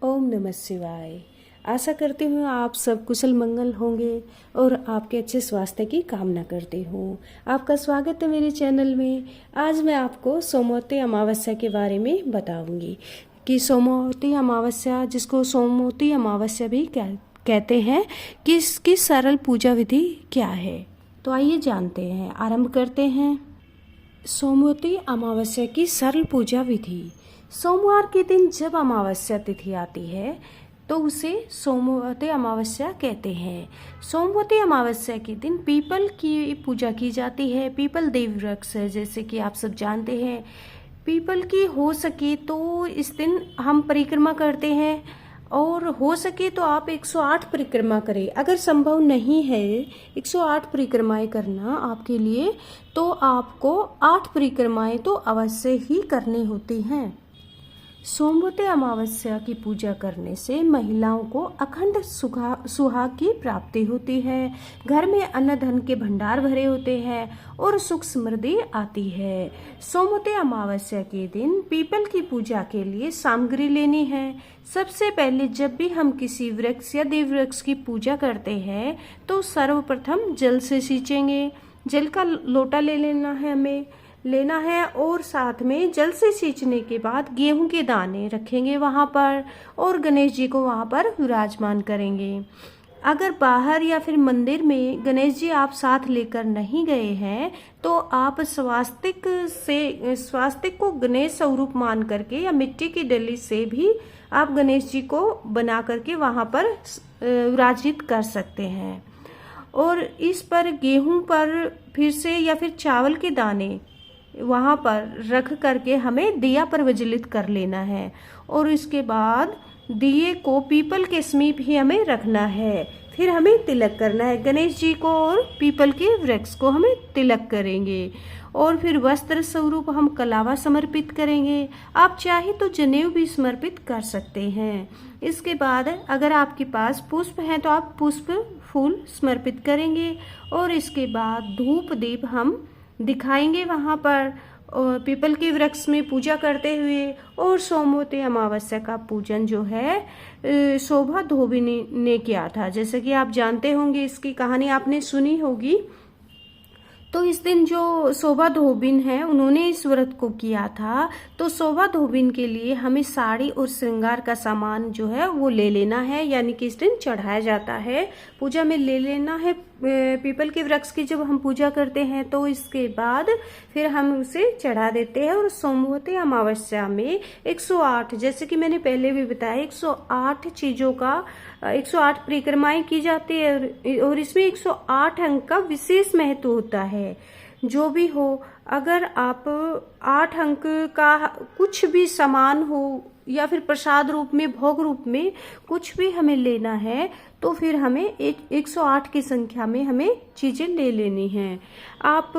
ओम नमः शिवाय। आशा करती हूँ आप सब कुशल मंगल होंगे और आपके अच्छे स्वास्थ्य की कामना करती हूँ। आपका स्वागत है मेरे चैनल में। आज मैं आपको सोमवती अमावस्या के बारे में बताऊंगी कि सोमवती अमावस्या, जिसको सोमवती अमावस्या भी कहते हैं, कि इसकी सरल पूजा विधि क्या है। तो आइए जानते हैं, आरंभ करते हैं। सोमवती अमावस्या की सरल पूजा विधि। सोमवार के दिन जब अमावस्या तिथि आती है तो उसे सोमवती अमावस्या कहते हैं। सोमवती अमावस्या के दिन पीपल की पूजा की जाती है। पीपल देव वृक्ष है, जैसे कि आप सब जानते हैं। पीपल की हो सके तो इस दिन हम परिक्रमा करते हैं, और हो सके तो आप 108 परिक्रमा करें। अगर संभव नहीं है 108 परिक्रमाएं करना आपके लिए, तो आपको 8 परिक्रमाएं तो अवश्य ही करनी होती हैं। सोमवती अमावस्या की पूजा करने से महिलाओं को अखंड सुहाग की प्राप्ति होती है। घर में अन्न धन के भंडार भरे होते हैं और सुख समृद्धि आती है। सोमवती अमावस्या के दिन पीपल की पूजा के लिए सामग्री लेनी है। सबसे पहले जब भी हम किसी वृक्ष या देव वृक्ष की पूजा करते हैं तो सर्वप्रथम जल से सींचेंगे। जल का लोटा लेना है और साथ में जल से सींचने के बाद गेहूं के दाने रखेंगे वहां पर, और गणेश जी को वहां पर विराजमान करेंगे। अगर बाहर या फिर मंदिर में गणेश जी आप साथ लेकर नहीं गए हैं तो आप स्वास्तिक को गणेश स्वरूप मान करके या मिट्टी की डली से भी आप गणेश जी को बना करके वहां पर विराजित कर सकते हैं। और इस पर गेहूं पर फिर से या फिर चावल के दाने वहां पर रख करके हमें दिया पर विचलित कर लेना है, और इसके बाद दिए को पीपल के समीप ही हमें रखना है। फिर हमें तिलक करना है गणेश जी को, और पीपल के वृक्ष को हमें तिलक करेंगे। और फिर वस्त्र स्वरूप हम कलावा समर्पित करेंगे। आप चाहे तो जनेऊ भी समर्पित कर सकते हैं। इसके बाद अगर आपके पास पुष्प हैं तो आप पुष्प फूल समर्पित करेंगे, और इसके बाद धूप दीप हम दिखाएंगे वहां पर पीपल के वृक्ष में पूजा करते हुए। और सोमवती अमावस्या का पूजन जो है शोभा धोबी ने किया था, जैसे कि आप जानते होंगे, इसकी कहानी आपने सुनी होगी। तो इस दिन जो शोभा धोबिन है उन्होंने इस व्रत को किया था। तो शोभा धोबिन के लिए हमें साड़ी और श्रृंगार का सामान जो है वो ले लेना है, यानी कि इस दिन चढ़ाया जाता है, पूजा में ले लेना है। पीपल के वृक्ष की जब हम पूजा करते हैं तो इसके बाद फिर हम उसे चढ़ा देते हैं। और सोमवती अमावस्या में 108, जैसे कि मैंने पहले भी बताया, 108 चीजों का 108 परिक्रमाएं की जाती है, और इसमें 108 अंक का विशेष महत्व होता है। जो भी हो, अगर आप 8 अंक का कुछ भी सामान हो या फिर प्रसाद रूप में, भोग रूप में कुछ भी हमें लेना है, तो फिर हमें 108 की संख्या में हमें चीजें ले लेनी हैं। आप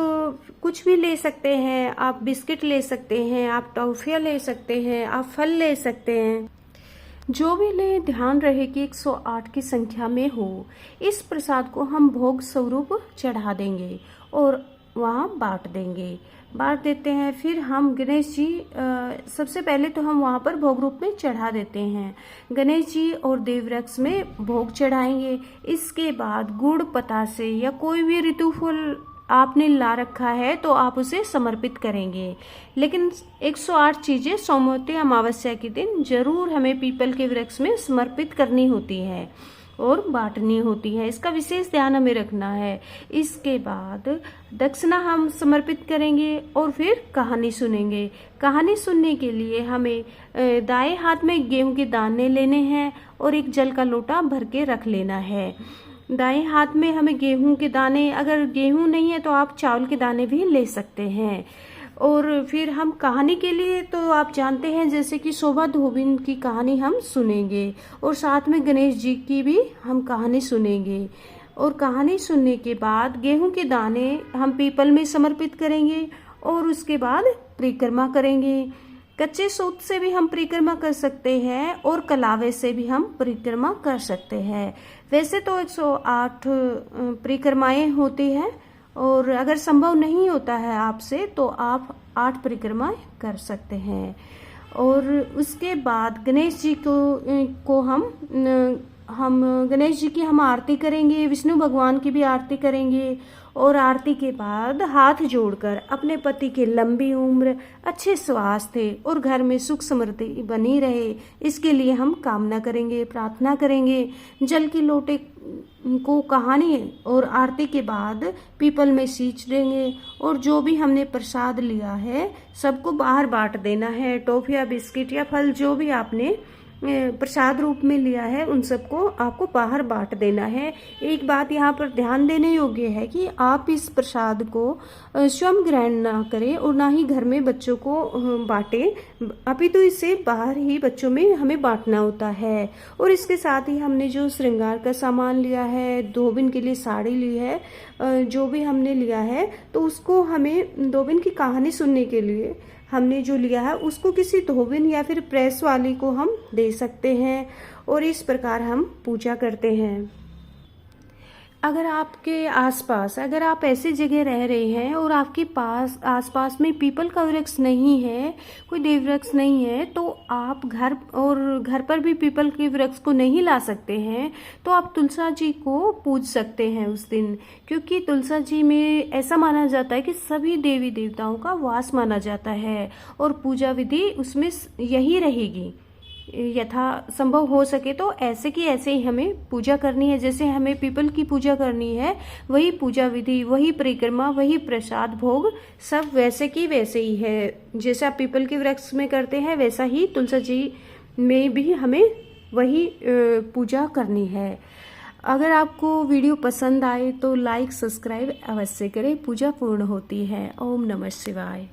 कुछ भी ले सकते हैं, आप बिस्किट ले सकते हैं, आप टॉफियां ले सकते हैं, आप फल ले सकते हैं, जो भी ले, ध्यान रहे कि 108 की संख्या में हो। इस प्रसाद को हम भोग स्वरूप चढ़ा देंगे और वहाँ बांट देते हैं। फिर हम गणेश जी, सबसे पहले तो हम वहाँ पर भोग रूप में चढ़ा देते हैं। गणेश जी और देव वृक्ष में भोग चढ़ाएंगे। इसके बाद गुड़ पतासे या कोई भी ऋतु फल आपने ला रखा है तो आप उसे समर्पित करेंगे। लेकिन 108 चीजें सोमवती अमावस्या के दिन जरूर हमें पीपल के वृक्ष में समर्पित करनी होती है और बांटनी होती है। इसका विशेष ध्यान हमें रखना है। इसके बाद दक्षिणा हम समर्पित करेंगे और फिर कहानी सुनेंगे। कहानी सुनने के लिए हमें दाएं हाथ में गेहूं के दाने लेने हैं और एक जल का लोटा भर के रख लेना है। दाएं हाथ में हमें गेहूं के दाने, अगर गेहूं नहीं है तो आप चावल के दाने भी ले सकते हैं। और फिर हम कहानी के लिए तो आप जानते हैं, जैसे कि शोभा धोबिन की कहानी हम सुनेंगे, और साथ में गणेश जी की भी हम कहानी सुनेंगे। और कहानी सुनने के बाद गेहूं के दाने हम पीपल में समर्पित करेंगे और उसके बाद परिक्रमा करेंगे। कच्चे सूत से भी हम परिक्रमा कर सकते हैं और कलावे से भी हम परिक्रमा कर सकते हैं। वैसे तो 108 परिक्रमाएं होती हैं, और अगर संभव नहीं होता है आपसे तो आप 8 परिक्रमाएं कर सकते हैं। और उसके बाद गणेश जी को हम गणेश जी की हम आरती करेंगे, विष्णु भगवान की भी आरती करेंगे। और आरती के बाद हाथ जोड़कर अपने पति की लंबी उम्र, अच्छे स्वास्थ्य और घर में सुख समृद्धि बनी रहे, इसके लिए हम कामना करेंगे, प्रार्थना करेंगे। जल की लोटे को कहानी और आरती के बाद पीपल में सींच देंगे और जो भी हमने प्रसाद लिया है सबको बाहर बांट देना है। टॉफिया, बिस्किट या फल जो भी आपने प्रसाद रूप में लिया है उन सबको आपको बाहर बांट देना है। एक बात यहाँ पर ध्यान देने योग्य है कि आप इस प्रसाद को स्वयं ग्रहण ना करें और ना ही घर में बच्चों को बांटें, अभी तो इसे बाहर ही बच्चों में हमें बांटना होता है। और इसके साथ ही हमने जो श्रृंगार का सामान लिया है, धोबिन के लिए साड़ी ली है, जो भी हमने लिया है तो उसको हमें धोबिन की कहानी सुनने के लिए हमने जो लिया है उसको किसी धोबिन या फिर प्रेस वाली को हम दे सकते हैं। और इस प्रकार हम पूजा करते हैं। अगर आपके आसपास, अगर आप ऐसी जगह रह रहे हैं और आपके पास आसपास में पीपल का वृक्ष नहीं है, कोई देव वृक्ष नहीं है, तो आप घर पर भी पीपल के वृक्ष को नहीं ला सकते हैं, तो आप तुलसा जी को पूज सकते हैं उस दिन। क्योंकि तुलसा जी में ऐसा माना जाता है कि सभी देवी देवताओं का वास माना जाता है और पूजा विधि उसमें यही रहेगी। यथा संभव हो सके तो ऐसे की ऐसे ही हमें पूजा करनी है। जैसे हमें पीपल की पूजा करनी है, वही पूजा विधि, वही परिक्रमा, वही प्रसाद भोग सब वैसे की वैसे ही है। जैसे आप पीपल के वृक्ष में करते हैं वैसा ही तुलसी जी में भी हमें वही पूजा करनी है। अगर आपको वीडियो पसंद आए तो लाइक, सब्सक्राइब अवश्य करें। पूजा पूर्ण होती है। ओम नमः शिवाय।